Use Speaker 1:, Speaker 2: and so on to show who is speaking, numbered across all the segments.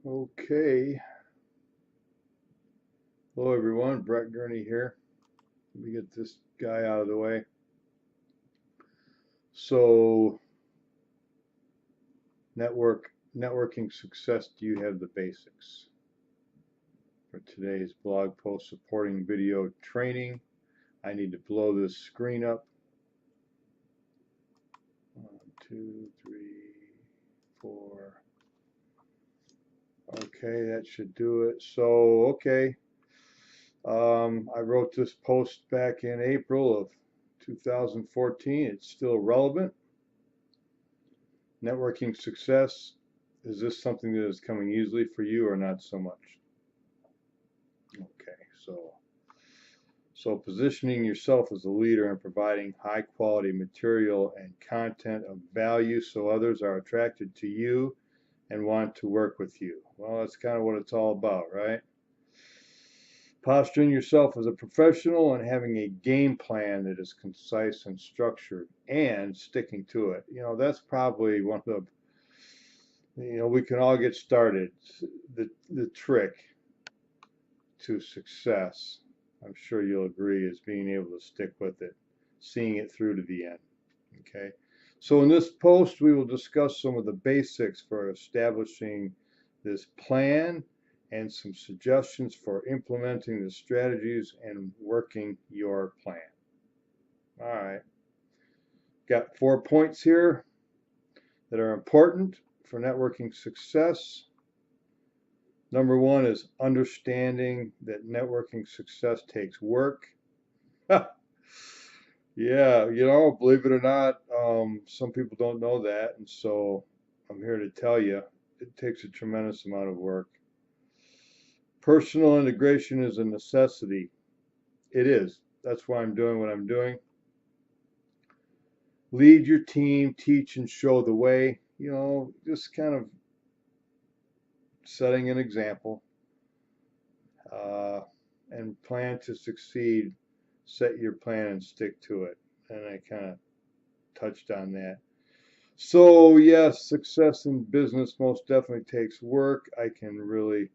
Speaker 1: Okay. Hello everyone, Brett Gurney here. Let me get this guy out of the way. So, networking success, do you have the basics? For today's blog post supporting video training, I need to blow this screen up. 1, 2, 3, 4. Okay, that should do it. So, okay. I wrote this post back in April of 2014. It's still relevant. Networking success, is this something that is coming easily for you or not so much? Okay, so positioning yourself as a leader and providing high quality material and content of value so others are attracted to you and want to work with you. Well, that's kind of what it's all about, right? Posturing yourself as a professional and having a game plan that is concise and structured and sticking to it. That's probably one of we can all get started. The trick to success, I'm sure you'll agree, is being able to stick with it, seeing it through to the end. Okay. So in this post, we will discuss some of the basics for establishing this plan and some suggestions for implementing the strategies and working your plan. All right. Got 4 points here that are important for networking success. Number 1 is understanding that networking success takes work. Yeah, believe it or not, some people don't know that, and so I'm here to tell you it takes a tremendous amount of work. Personal integration is a necessity. It is. That's why I'm doing what I'm doing. Lead your team, teach and show the way, just kind of setting an example, uh, and plan to succeed. Set your plan and stick to it. And I kind of touched on that. So yes, success in business most definitely takes work. I can really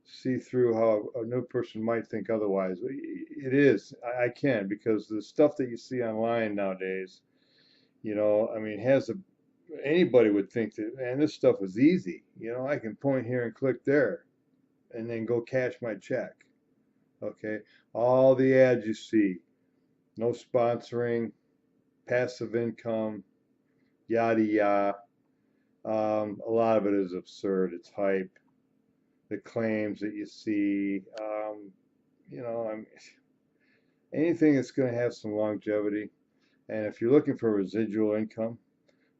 Speaker 1: see through how a new person might think otherwise. It is. I can, because the stuff that you see online nowadays, I mean, anybody would think that, man, this stuff is easy. I can point here and click there and then go cash my check. Okay. All the ads you see, no sponsoring, passive income, yada yada. A lot of it is absurd. It's hype. The claims that you see, anything that's going to have some longevity. And if you're looking for residual income,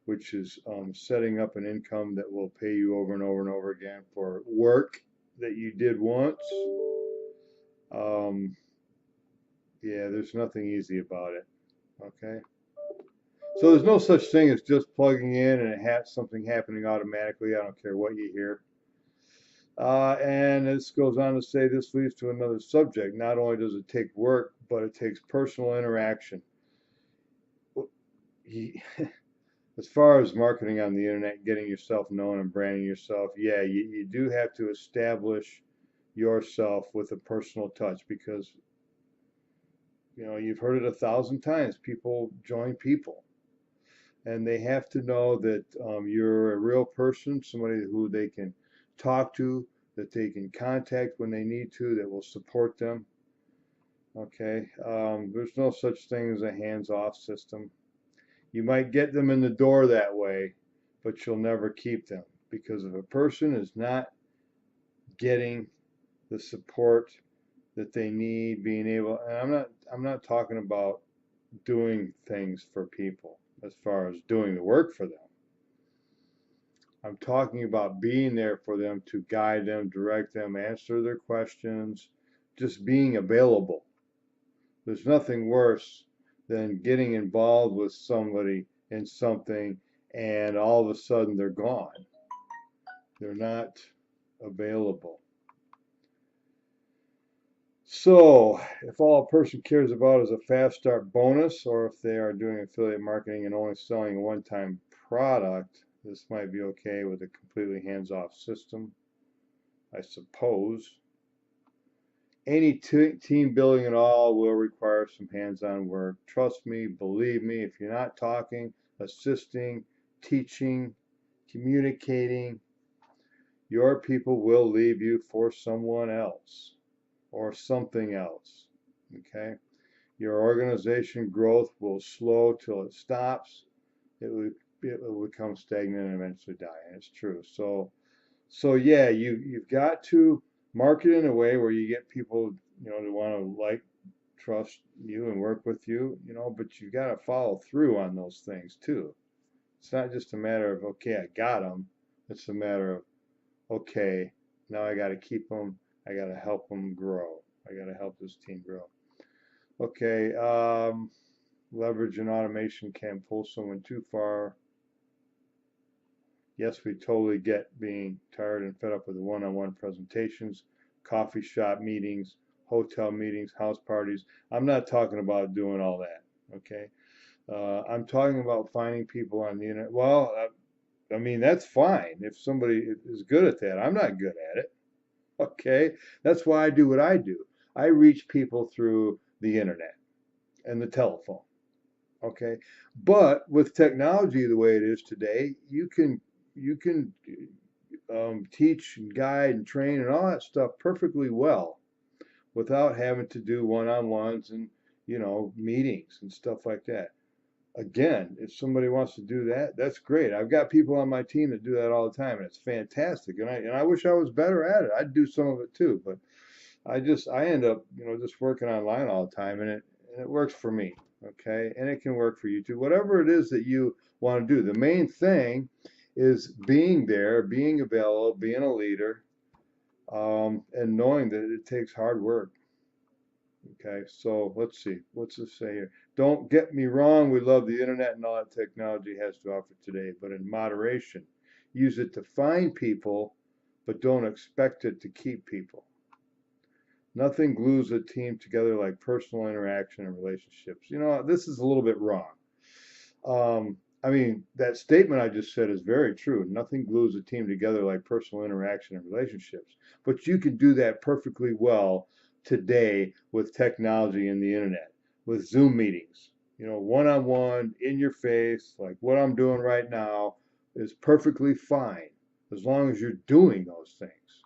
Speaker 1: which is setting up an income that will pay you over and over and over again for work that you did once, um, yeah, there's nothing easy about it. Okay. So there's no such thing as just plugging in and something happening automatically. I don't care what you hear. And this goes on to say this leads to another subject. Not only does it take work, but it takes personal interaction. As far as marketing on the internet, getting yourself known and branding yourself, yeah, you do have to establish yourself with a personal touch, because you've heard it 1,000 times. People join people, and they have to know that you're a real person, somebody who they can talk to, that they can contact when they need to, that will support them. Okay, there's no such thing as a hands-off system. You might get them in the door that way, but you'll never keep them, because if a person is not getting the support that they need, being able, and I'm not talking about doing things for people as far as doing the work for them. I'm talking about being there for them, to guide them, direct them, answer their questions, just being available. There's nothing worse than getting involved with somebody in something and all of a sudden they're gone. They're not available. So, if all a person cares about is a fast start bonus, or if they are doing affiliate marketing and only selling a one-time product, This might be okay with a completely hands-off system, I suppose. Any team building at all will require some hands-on work. Trust me, believe me, if you're not talking, assisting, teaching, communicating, your people will leave you for someone else or something else. Okay? Your organization growth will slow till it stops. It will become stagnant and eventually die. And it's true. So yeah, you've got to market in a way where you get people, to want to like, trust you and work with you, but you got to follow through on those things too. It's not just a matter of, okay, I got them. It's a matter of, okay, now I got to keep them. I got to help them grow. I got to help this team grow. Okay, leverage and automation can't pull someone too far. Yes, we totally get being tired and fed up with the one-on-one presentations, coffee shop meetings, hotel meetings, house parties. I'm not talking about doing all that, okay? I'm talking about finding people on the internet. Well, I mean, that's fine if somebody is good at that. I'm not good at it, okay? That's why I do what I do. I reach people through the internet and the telephone, okay? But with technology the way it is today, you can teach and guide and train and all that stuff perfectly well without having to do one-on-ones and meetings and stuff like that. Again, if somebody wants to do that, that's great. I've got people on my team that do that all the time, and it's fantastic. And I wish I was better at it. I'd do some of it too, but I end up just working online all the time, and it works for me. Okay, and it can work for you too. Whatever it is that you want to do, the main thing is being there, being available, being a leader, and knowing that it takes hard work. Okay, so let's see. What's this say here? Don't get me wrong, we love the internet and all that technology has to offer today, but in moderation. Use it to find people, but don't expect it to keep people. Nothing glues a team together like personal interaction and relationships. This is a little bit wrong. I mean, that statement I just said is very true. Nothing glues a team together like personal interaction and relationships. But you can do that perfectly well today with technology and the internet, with Zoom meetings. One-on-one, in your face, like what I'm doing right now is perfectly fine as long as you're doing those things.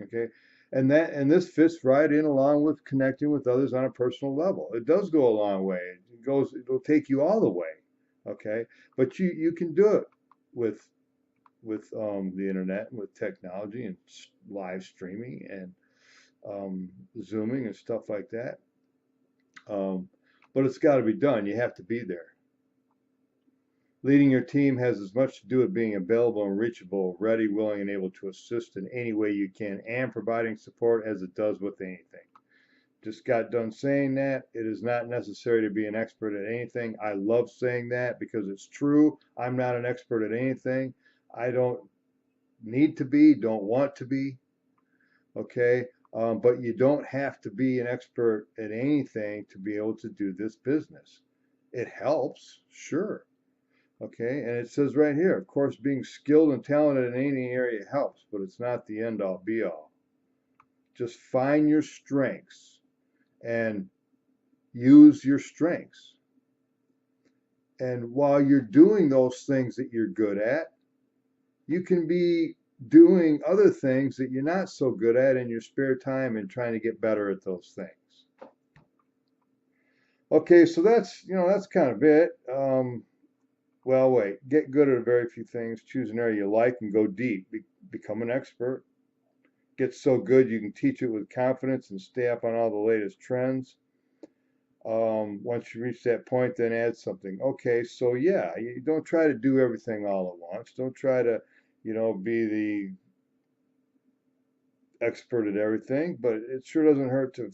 Speaker 1: Okay? And this fits right in along with connecting with others on a personal level. It does go a long way. It'll take you all the way. Okay, but you can do it with the internet and with technology and live streaming and zooming and stuff like that. But it's got to be done. You have to be there. Leading your team has as much to do with being available and reachable, ready, willing, and able to assist in any way you can, and providing support as it does with anything. Just got done saying that. It is not necessary to be an expert at anything. I love saying that because it's true. I'm not an expert at anything. I don't need to be, don't want to be. Okay. But you don't have to be an expert at anything to be able to do this business. It helps, sure. Okay. And it says right here, of course, being skilled and talented in any area helps, but it's not the end all be all. Just find your strengths and use your strengths. And while you're doing those things that you're good at, you can be doing other things that you're not so good at in your spare time and trying to get better at those things. Okay, so that's kind of it. Well, wait, get good at a very few things, choose an area you like and go deep. Become an expert. Get so good you can teach it with confidence and stay up on all the latest trends. Once you reach that point, then add something. Okay, so yeah, you don't try to do everything all at once. Don't try to, be the expert at everything, but it sure doesn't hurt to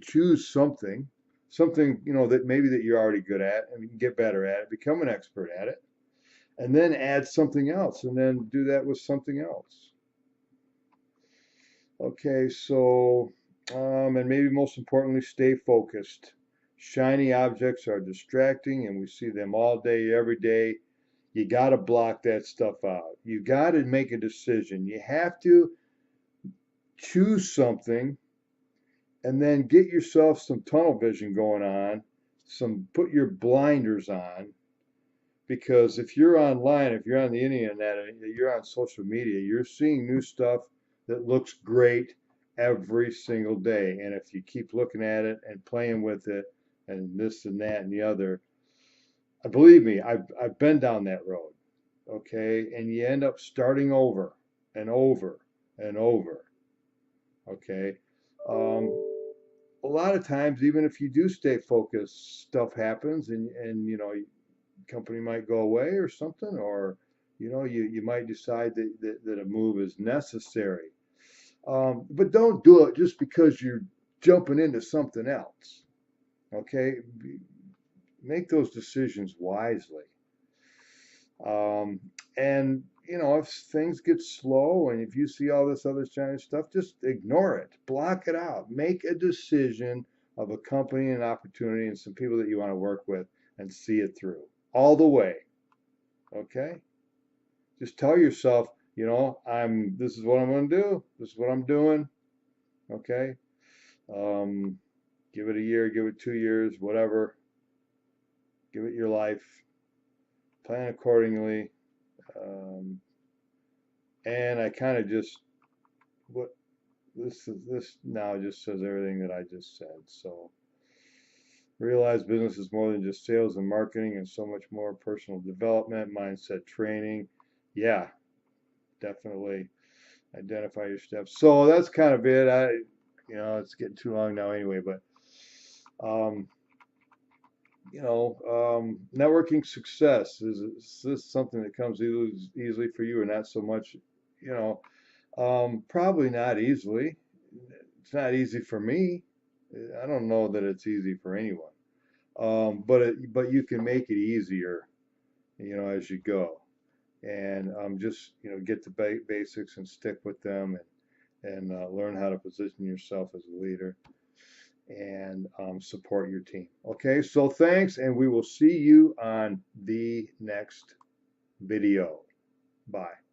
Speaker 1: choose something, that maybe that you're already good at and you can get better at it, become an expert at it, and then add something else, and then do that with something else. Okay, so and maybe most importantly, stay focused. Shiny objects are distracting, and we see them all day, every day. You got to block that stuff out. You got to make a decision. You have to choose something and then get yourself some tunnel vision going on, put your blinders on, because if you're online, if you're on the internet, you're on social media, you're seeing new stuff that looks great every single day. And if you keep looking at it and playing with it and this and that and the other, believe me, I've been down that road. Okay, and you end up starting over and over and over. Okay. Um, a lot of times, even if you do stay focused, stuff happens, and company might go away or something, or you might decide that a move is necessary. But don't do it just because you're jumping into something else. Okay, make those decisions wisely. Um, and if things get slow and if you see all this other Chinese stuff, just ignore it, block it out, make a decision of a company, an opportunity, and some people that you want to work with, and see it through all the way. Okay, just tell yourself, this is what I'm going to do. This is what I'm doing. Okay, um, give it a year, give it 2 years, whatever. Give it your life. Plan accordingly. Um, and I kind of just what this now just says everything that I just said. So realize business is more than just sales and marketing, and so much more: personal development, mindset training. Yeah, definitely identify your steps. So that's kind of it. It's getting too long now anyway, but um, networking success, is this something that comes easily for you or not so much? Probably not easily. It's not easy for me. I don't know that it's easy for anyone. But you can make it easier, as you go. And just get the basics and stick with them, and learn how to position yourself as a leader, and support your team. Okay, so thanks, and we will see you on the next video. Bye.